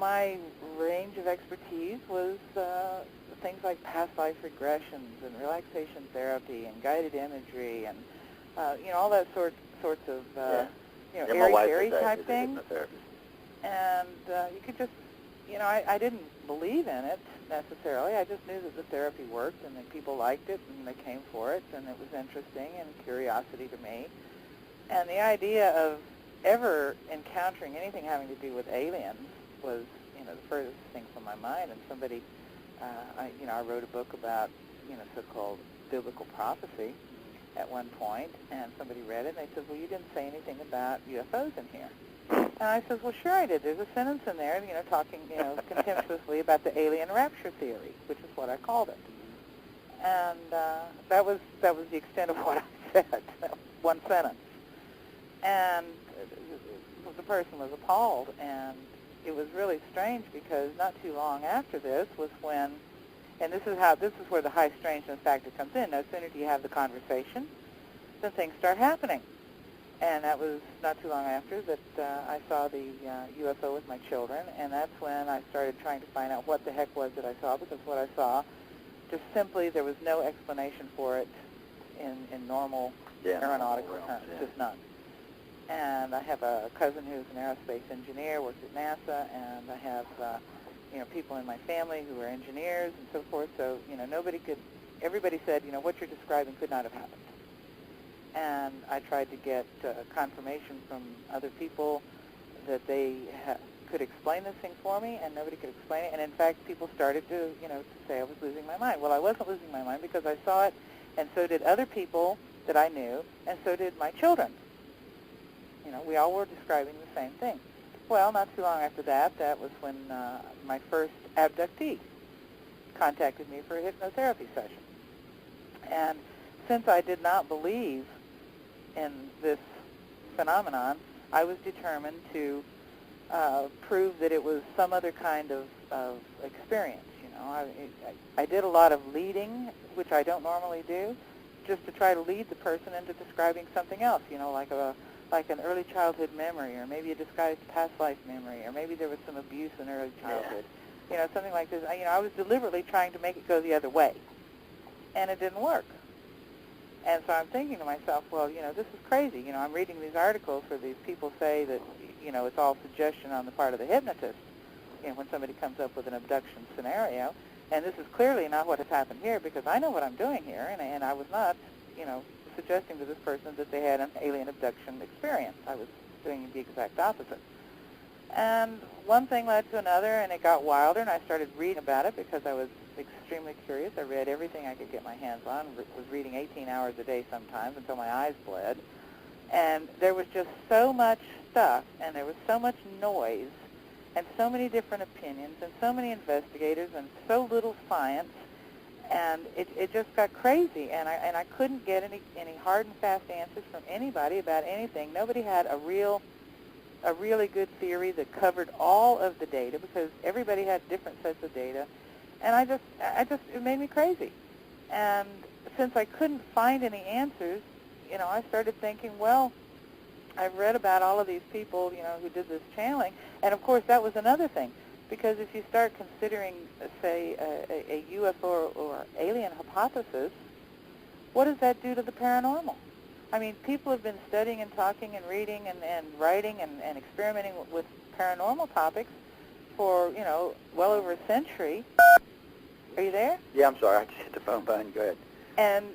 my range of expertise was things like past life regressions and relaxation therapy and guided imagery and all that sorts of airy-fairy type things. And you could just, I didn't believe in it necessarily. I just knew that the therapy worked and that people liked it and they came for it and it was interesting and curiosity to me. And the idea of ever encountering anything having to do with aliens was, the furthest thing from my mind. And somebody, I wrote a book about, so-called biblical prophecy at one point, and somebody read it, and they said, well, you didn't say anything about UFOs in here. And I said, well, sure I did. There's a sentence in there, talking, contemptuously about the alien rapture theory, which is what I called it. And that was the extent of what I said, one sentence. And the person was appalled, and it was really strange because not too long after this was when, and this is where the high strangeness factor comes in. No sooner do you have the conversation, then things start happening. And that was not too long after that I saw the UFO with my children, and that's when I started trying to find out what the heck was that I saw, because what I saw, just simply, there was no explanation for it in normal aeronautical terms, just none. And I have a cousin who's an aerospace engineer, works at NASA, and I have people in my family who are engineers and so forth. So everybody said, what you're describing could not have happened. And I tried to get confirmation from other people that they could explain this thing for me, and nobody could explain it. And in fact, people started to say I was losing my mind. Well, I wasn't losing my mind because I saw it, and so did other people that I knew, and so did my children. We all were describing the same thing. Well, not too long after that, that was when my first abductee contacted me for a hypnotherapy session. And since I did not believe in this phenomenon, I was determined to prove that it was some other kind of experience. I did a lot of leading, which I don't normally do, just to try to lead the person into describing something else, like an early childhood memory, or maybe a disguised past life memory, or maybe there was some abuse in early childhood, something like this. I was deliberately trying to make it go the other way, and it didn't work. And so I'm thinking to myself, well, this is crazy. I'm reading these articles where these people say that, it's all suggestion on the part of the hypnotist, when somebody comes up with an abduction scenario. And this is clearly not what has happened here, because I know what I'm doing here, and I was not, suggesting to this person that they had an alien abduction experience. I was doing the exact opposite. And one thing led to another, and it got wilder, and I started reading about it because I was extremely curious. I read everything I could get my hands on, was reading 18 hours a day sometimes until my eyes bled. And there was just so much stuff, and there was so much noise, and so many different opinions, and so many investigators, and so little science, and it just got crazy, and I couldn't get any hard and fast answers from anybody about anything. Nobody had a really good theory that covered all of the data, because everybody had different sets of data, and it made me crazy. And since I couldn't find any answers, I started thinking, well, I've read about all of these people, who did this channeling, and of course that was another thing. Because if you start considering, say, a UFO or alien hypothesis, what does that do to the paranormal? I mean, people have been studying and talking and reading and writing and experimenting with paranormal topics for, well over a century. Are you there? Yeah, I'm sorry. I just hit the phone button. Go ahead. And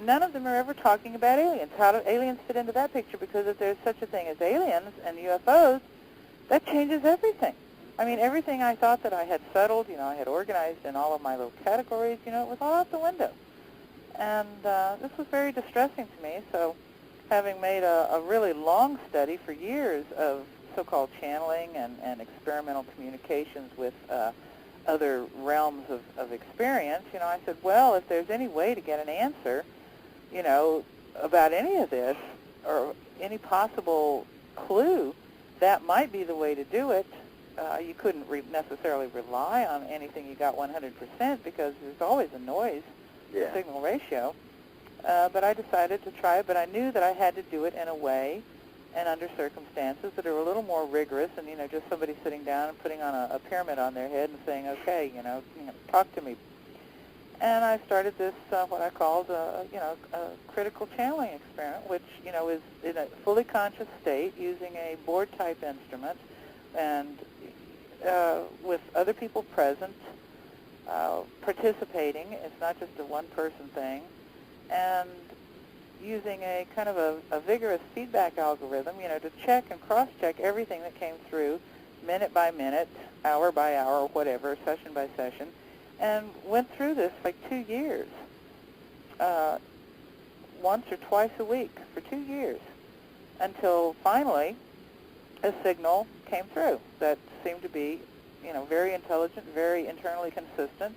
none of them are ever talking about aliens. How do aliens fit into that picture? Because if there's such a thing as aliens and UFOs, that changes everything. I mean, everything I thought that I had settled, I had organized in all of my little categories, it was all out the window. And this was very distressing to me. So having made a really long study for years of so-called channeling and experimental communications with other realms of experience, I said, well, if there's any way to get an answer, about any of this or any possible clue, that might be the way to do it. You couldn't necessarily rely on anything you got 100% because there's always a noise signal ratio. But I decided to try it, but I knew that I had to do it in a way and under circumstances that are a little more rigorous than, just somebody sitting down down and putting on a pyramid on their head and saying, okay, talk to me. And I started this, what I called, a critical channeling experiment, which, is in a fully conscious state using a board-type instrument and with other people present, participating. It's not just a one-person thing. And using a kind of a vigorous feedback algorithm, to check and cross-check everything that came through, minute by minute, hour by hour, whatever, session by session, and went through this like 2 years, once or twice a week for 2 years, until finally a signal came through that seemed to be, very intelligent, very internally consistent,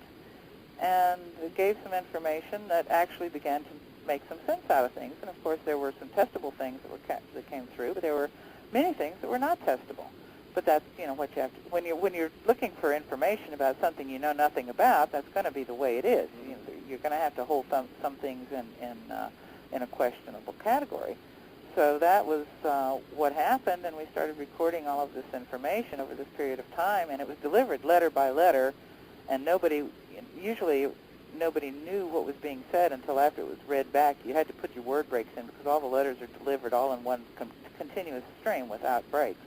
and it gave some information that actually began to make some sense out of things. And of course, there were some testable things that came through, but there were many things that were not testable. But that's what you have to, when you're looking for information about something you know nothing about. That's going to be the way it is. You're going to have to hold some things in a questionable category. So that was what happened, and we started recording all of this information over this period of time, and it was delivered letter by letter, and usually nobody knew what was being said until after it was read back. You had to put your word breaks in because all the letters are delivered all in one continuous stream without breaks.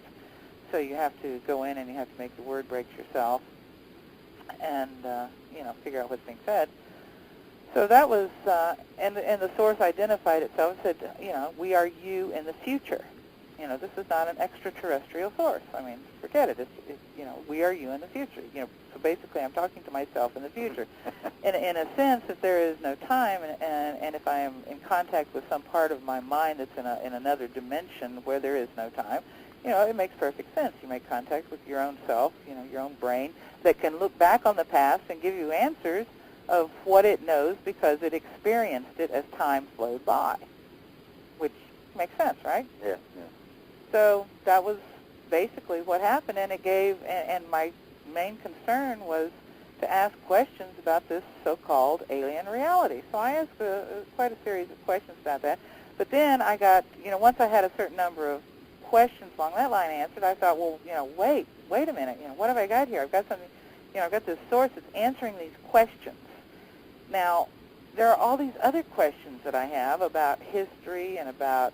So you have to go in and you have to make the word breaks yourself and, figure out what's being said. So that was, and the source identified itself and said, we are you in the future. This is not an extraterrestrial source. I mean, forget it. It's we are you in the future. So basically I'm talking to myself in the future. In a sense, if there is no time, and if I am in contact with some part of my mind that's in another dimension where there is no time, it makes perfect sense. You make contact with your own self, your own brain, that can look back on the past and give you answers of what it knows because it experienced it as time flowed by, which makes sense, right? Yeah. So that was basically what happened, and it gave, and my main concern was to ask questions about this so-called alien reality. So I asked quite a series of questions about that. But then I got, once I had a certain number of questions along that line answered, I thought, well, wait a minute, what have I got here? I've got something, I've got this source that's answering these questions. Now, there are all these other questions that I have about history and about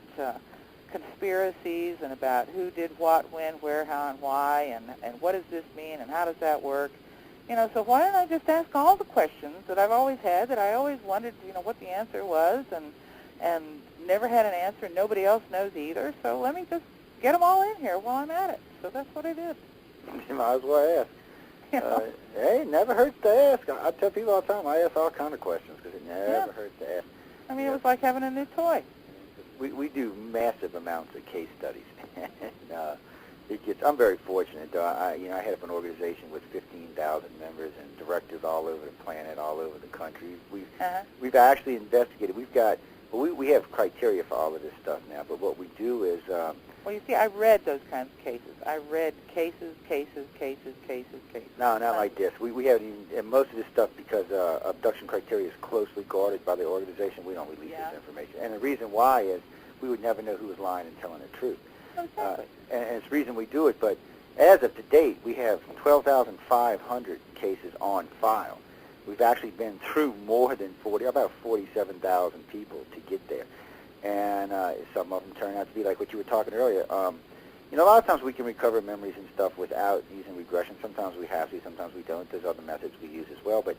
conspiracies and about who did what, when, where, how, and why, and what does this mean, and how does that work? So why don't I just ask all the questions that I've always had, that I always wondered, what the answer was, and never had an answer, and nobody else knows either, so let me just get them all in here while I'm at it. So that's what I did. You might as well ask. Hey, never hurts to ask. I tell people all the time, I ask all kind of questions because it never hurts to ask. I mean, it was like having a new toy. We do massive amounts of case studies, and I'm very fortunate. I head up an organization with 15,000 members and directors all over the planet, all over the country. We've actually investigated. We have criteria for all of this stuff now, but what we do is... well, you see, I read those kinds of cases. I read cases. No, not like this. We haven't even... And most of this stuff, because abduction criteria is closely guarded by the organization, we don't release this information. And the reason why is we would never know who was lying and telling the truth. Exactly. And it's the reason we do it. But as of to date, we have 12,500 cases on file. We've actually been through more than about 47,000 people to get there. And some of them turn out to be like what you were talking earlier. A lot of times we can recover memories and stuff without using regression. Sometimes we have to, sometimes we don't. There's other methods we use as well. But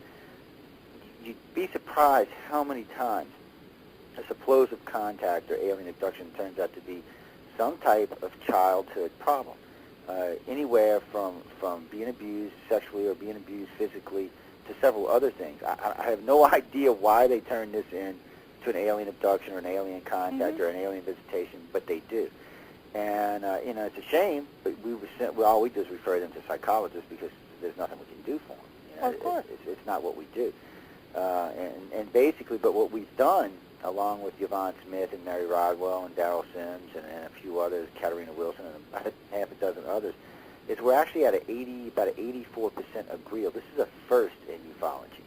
you'd be surprised how many times a supposed contact or alien abduction turns out to be some type of childhood problem. Anywhere from being abused sexually or being abused physically to several other things. I have no idea why they turn this in to an alien abduction or an alien contact or an alien visitation, but they do. And, it's a shame, but all we do is refer them to psychologists because there's nothing we can do for them. Of course. It's not what we do. And basically, but what we've done, along with Yvonne Smith and Mary Rodwell and Darrell Sims and a few others, Katarina Wilson and about half a dozen others, is we're actually at about an 84% agreeal. This is a first in ufology.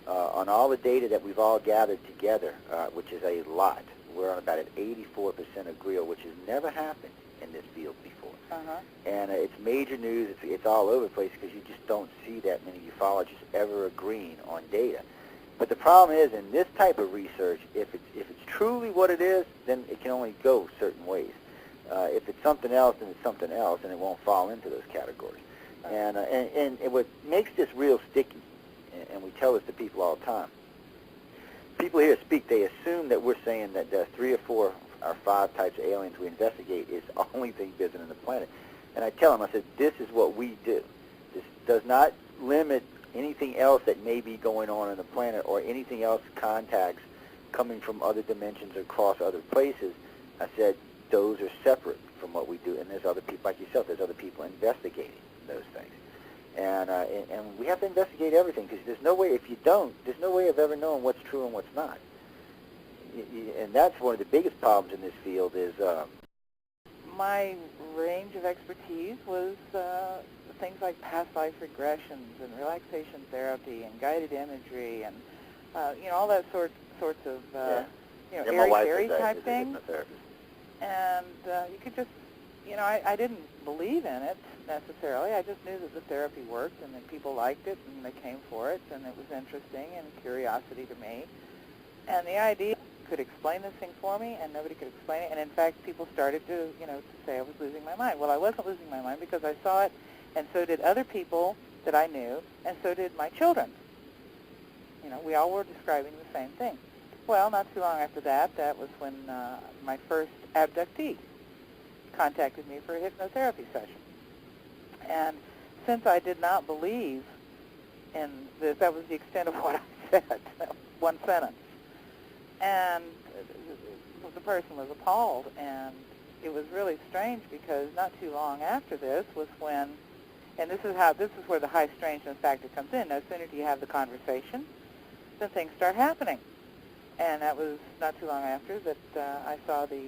On all the data that we've all gathered together, which is a lot, we're on about an 84% agreeal, which has never happened in this field before. Uh-huh. And it's major news. It's all over the place because you just don't see that many ufologists ever agreeing on data. But the problem is, in this type of research, if it's truly what it is, then it can only go certain ways. If it's something else, then it's something else, and it won't fall into those categories. And what makes this real sticky, and we tell this to people all the time, people here speak, they assume that we're saying that the 3 or 4 or 5 types of aliens we investigate is the only thing visiting the planet. And I tell them, I said, this is what we do. This does not limit anything else that may be going on the planet or anything else, contacts coming from other dimensions or across other places. I said, those are separate from what we do. And there's other people like yourself, there's other people investigating those things. And we have to investigate everything because there's no way, if you don't, there's no way of ever knowing what's true and what's not. And that's one of the biggest problems in this field is... My range of expertise was things like past life regressions and relaxation therapy and guided imagery and, all that sorts of, airy-fairy type things. And you could just, I didn't believe in it necessarily. I just knew that the therapy worked and that people liked it and they came for it and it was interesting and curiosity to me. And the idea could explain this thing for me and nobody could explain it. And in fact, people started to, to say I was losing my mind. Well, I wasn't losing my mind because I saw it and so did other people that I knew and so did my children. We all were describing the same thing. Well, not too long after that, that was when my first abductee contacted me for a hypnotherapy session. And since I did not believe in this, that was the extent of what I said, one sentence. And the person was appalled, and it was really strange because not too long after this was when, and this is where the high strangeness factor comes in. No sooner do you have the conversation, then things start happening. And that was not too long after that I saw the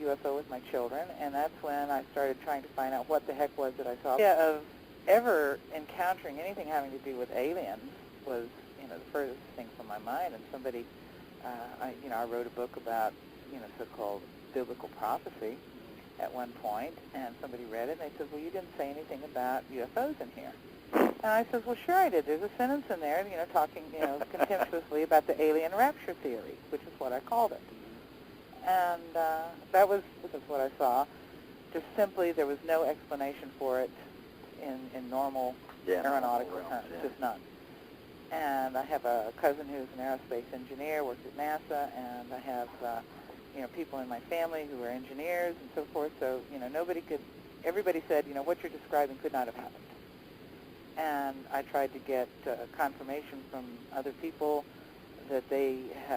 UFO with my children, and that's when I started trying to find out what the heck was that I saw. The idea of ever encountering anything having to do with aliens was, the furthest thing from my mind. And somebody, I wrote a book about, so-called biblical prophecy at one point, and somebody read it, and they said, well, you didn't say anything about UFOs in here. And I said, well, sure I did. There's a sentence in there, talking, contemptuously about the alien rapture theory, which is what I called it. And that was what I saw. Just simply, there was no explanation for it in normal aeronautical terms, just none. And I have a cousin who's an aerospace engineer, works at NASA, and I have, people in my family who are engineers and so forth. So, everybody said, what you're describing could not have happened. And I tried to get confirmation from other people that they had